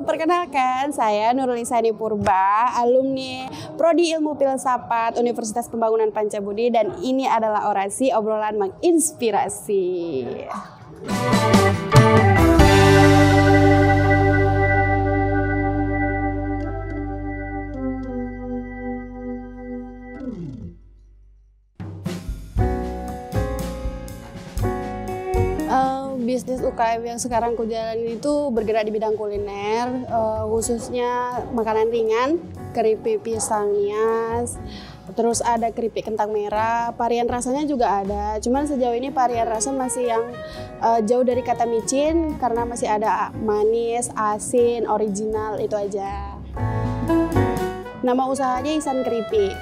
Perkenalkan, saya Nurlisani Purba, alumni Prodi Ilmu Filsafat Universitas Pembangunan Pancabudi, dan ini adalah orasi obrolan menginspirasi. Bisnis UKM yang sekarang ku jalanin itu bergerak di bidang kuliner, khususnya makanan ringan, keripik pisang nias, terus ada keripik kentang merah, varian rasanya juga ada. Cuman sejauh ini varian rasa masih yang jauh dari kata micin karena masih ada manis, asin, original, itu aja. Nama usahanya Ihsan Keripik.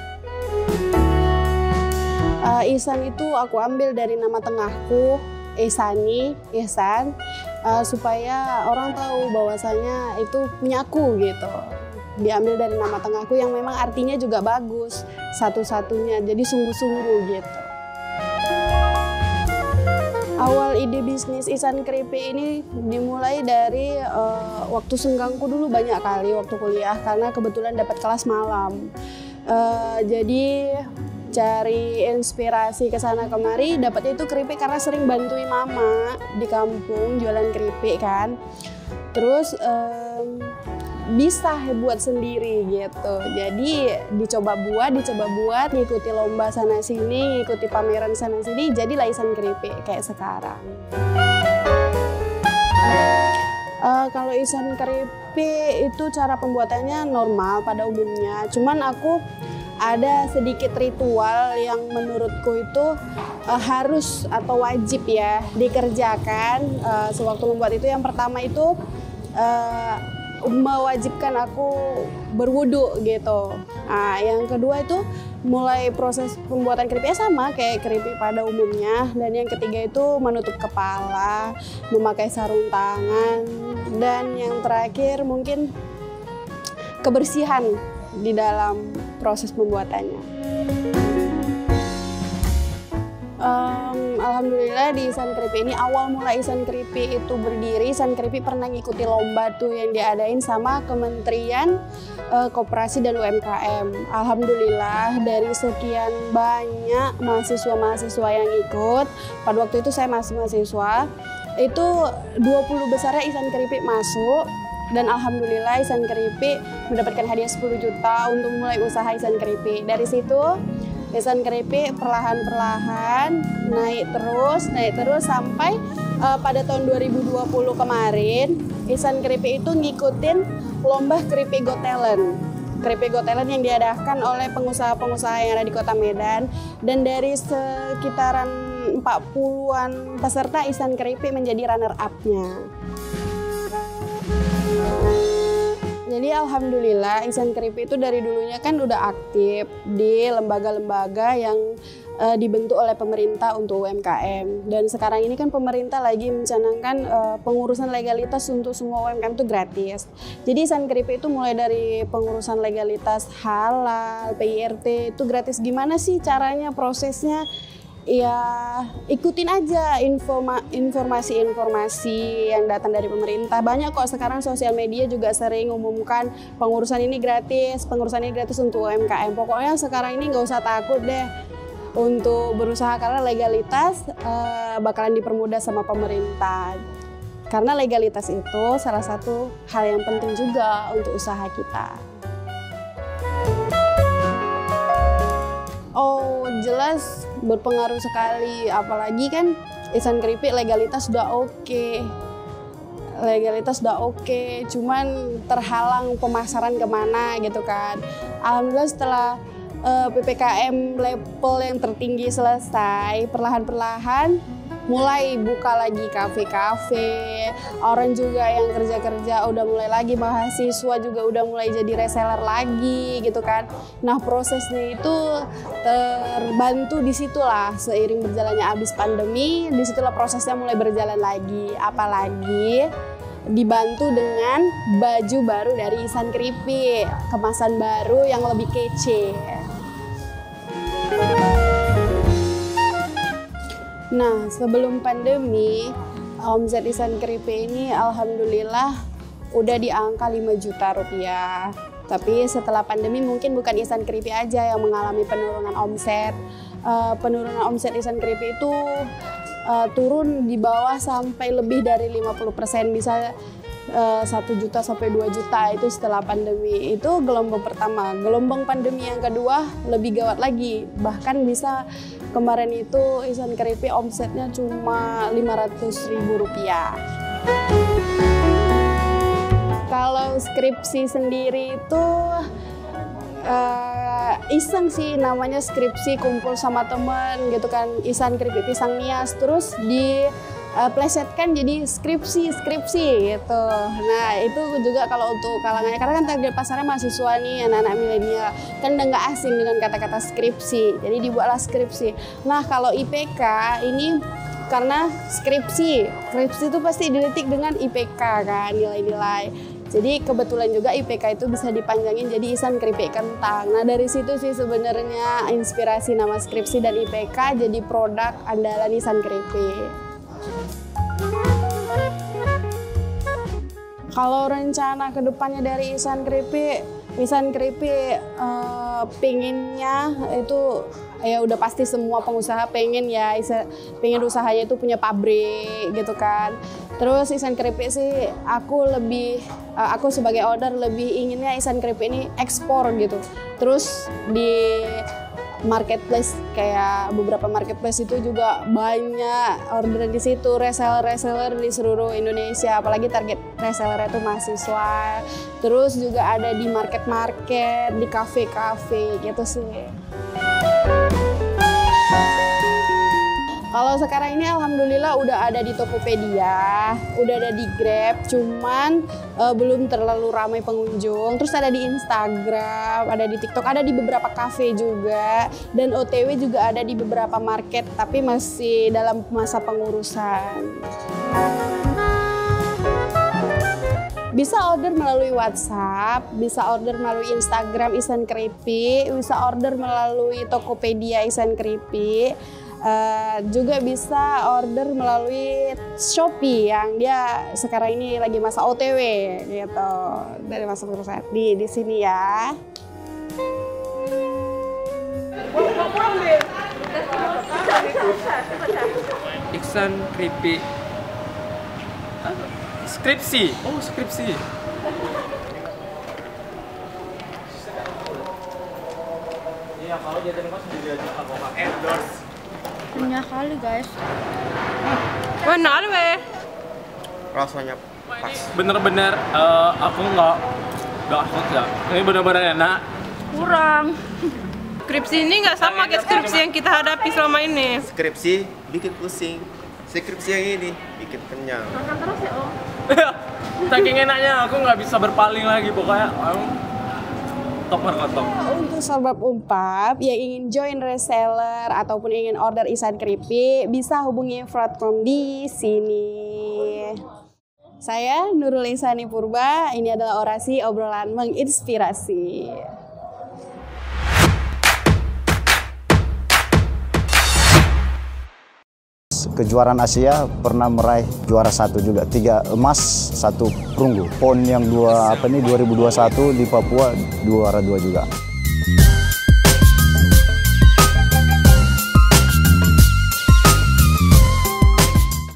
Ihsan itu aku ambil dari nama tengahku, Ihsani, Ihsan, supaya orang tahu bahwasanya itu punya aku gitu. Diambil dari nama tengahku yang memang artinya juga bagus, satu-satunya, jadi sungguh-sungguh gitu. Awal ide bisnis Ihsan Keripik ini dimulai dari waktu senggangku dulu banyak kali waktu kuliah karena kebetulan dapat kelas malam. Jadi cari inspirasi ke sana kemari, dapatnya itu keripik karena sering bantuin mama di kampung jualan keripik kan. Terus bisa buat sendiri gitu. Jadi dicoba buat, ngikuti lomba sana sini, ngikuti pameran sana sini, jadilah Ihsan Keripik kayak sekarang. Kalau Ihsan Keripik itu cara pembuatannya normal pada umumnya, cuman aku ada sedikit ritual yang menurutku itu harus atau wajib ya dikerjakan sewaktu membuat itu. Yang pertama itu mewajibkan aku berwudu gitu. Nah, yang kedua itu mulai proses pembuatan keripiknya sama kayak keripik pada umumnya. Dan yang ketiga itu menutup kepala, memakai sarung tangan, dan yang terakhir mungkin kebersihan di dalam proses pembuatannya. Alhamdulillah di Ihsan Keripik ini, awal mula Ihsan Keripik itu berdiri, Ihsan Keripik pernah ngikuti lomba tuh yang diadain sama Kementerian Koperasi dan UMKM. Alhamdulillah dari sekian banyak mahasiswa-mahasiswa yang ikut, pada waktu itu saya masih mahasiswa, itu 20 besarnya Ihsan Keripik masuk. Dan alhamdulillah Ihsan Keripik mendapatkan hadiah 10 juta untuk mulai usaha Ihsan Keripik. Dari situ Ihsan Keripik perlahan-perlahan naik terus sampai pada tahun 2020 kemarin Ihsan Keripik itu ngikutin lomba Keripik Got Talent. Keripik Got Talent yang diadakan oleh pengusaha-pengusaha yang ada di Kota Medan, dan dari sekitaran 40-an peserta Ihsan Keripik menjadi runner up-nya. Jadi alhamdulillah Ihsan Keripik itu dari dulunya kan udah aktif di lembaga-lembaga yang dibentuk oleh pemerintah untuk UMKM. Dan sekarang ini kan pemerintah lagi mencanangkan pengurusan legalitas untuk semua UMKM itu gratis. Jadi Ihsan Keripik itu mulai dari pengurusan legalitas halal, PIRT itu gratis. Gimana sih caranya, prosesnya? Ya ikutin aja informasi-informasi yang datang dari pemerintah. Banyak kok sekarang sosial media juga sering umumkan pengurusan ini gratis untuk UMKM. Pokoknya sekarang ini nggak usah takut deh untuk berusaha karena legalitas bakalan dipermudah sama pemerintah. Karena legalitas itu salah satu hal yang penting juga untuk usaha kita. Oh, jelas berpengaruh sekali, apalagi kan Ihsan Keripik legalitas udah oke. Cuman terhalang pemasaran kemana gitu kan. Alhamdulillah setelah PPKM level yang tertinggi selesai, perlahan-perlahan mulai buka lagi kafe-kafe, orang juga yang kerja-kerja udah mulai lagi, mahasiswa juga udah mulai jadi reseller lagi gitu kan. Nah prosesnya itu terbantu disitulah, seiring berjalannya abis pandemi, disitulah prosesnya mulai berjalan lagi. Apalagi dibantu dengan baju baru dari Ihsan Keripik, kemasan baru yang lebih kece. Nah, sebelum pandemi, omset Ihsan Keripik ini alhamdulillah udah di angka 5 juta rupiah. Tapi setelah pandemi mungkin bukan Ihsan Keripik aja yang mengalami penurunan omset. Penurunan omset Ihsan Keripik itu turun di bawah sampai lebih dari 50%, bisa 1 juta sampai 2 juta itu setelah pandemi. Itu gelombang pertama. Gelombang pandemi yang kedua lebih gawat lagi. Bahkan bisa kemarin itu Ihsan Keripik omsetnya cuma 500.000 rupiah. Kalau skripsi sendiri itu iseng sih, namanya skripsi, kumpul sama temen gitu kan, Ihsan Keripik Pisang Nias, terus diplesetkan jadi skripsi gitu. Nah itu juga kalau untuk kalangannya, karena kan target pasarnya mahasiswa nih, anak-anak milenial, kan udah nggak asing dengan kata-kata skripsi, jadi dibuatlah skripsi. Nah kalau IPK ini karena skripsi itu pasti identik dengan IPK kan, nilai-nilai. Jadi kebetulan juga IPK itu bisa dipanjangin jadi Ihsan Keripik Kentang. Nah dari situ sih sebenarnya inspirasi nama skripsi dan IPK jadi produk andalan Ihsan Keripik. Kalau rencana kedepannya dari Ihsan Keripik pengennya itu ya udah pasti semua pengusaha pengen usahanya itu punya pabrik gitu kan. Terus Ihsan Keripik sih aku sebagai owner lebih inginnya Ihsan Keripik ini ekspor gitu. Terus di marketplace, kayak beberapa marketplace itu juga banyak orderan di situ, reseller di seluruh Indonesia, apalagi target reseller itu mahasiswa. Terus juga ada di market, di kafe gitu sih. Kalau sekarang ini alhamdulillah udah ada di Tokopedia, udah ada di Grab, cuman belum terlalu ramai pengunjung. Terus ada di Instagram, ada di TikTok, ada di beberapa kafe juga, dan OTW juga ada di beberapa market, tapi masih dalam masa pengurusan. Bisa order melalui WhatsApp, bisa order melalui Instagram Ihsan Keripik, bisa order melalui Tokopedia Ihsan Keripik. Juga bisa order melalui Shopee yang dia sekarang ini lagi masa OTW gitu, dari masa perusahaan di sini ya. Ihsan Keripik skripsi. Oh, skripsi. Iya, kalau jajan kos sendiri aja apa endorse. Punya kali guys. Mana weh? Rasanya pas. Bener-bener aku nggak ya. Ini bener-bener enak. Kurang. Skripsi ini nggak sama kayak skripsi yang kita hadapi selama ini. Skripsi bikin pusing. Skripsi yang ini bikin kenyang. Makan terus ya Om. Saking enaknya aku nggak bisa berpaling lagi pokoknya. Top. Untuk Sobat Umpap yang ingin join reseller ataupun ingin order Ihsan Keripik, bisa hubungi platform di sini. Saya Nurul Ihsani Purba, ini adalah orasi obrolan menginspirasi. Kejuaraan Asia pernah meraih juara 1 juga, 3 emas 1 perunggu. PON yang 2021 di Papua juara 2 juga.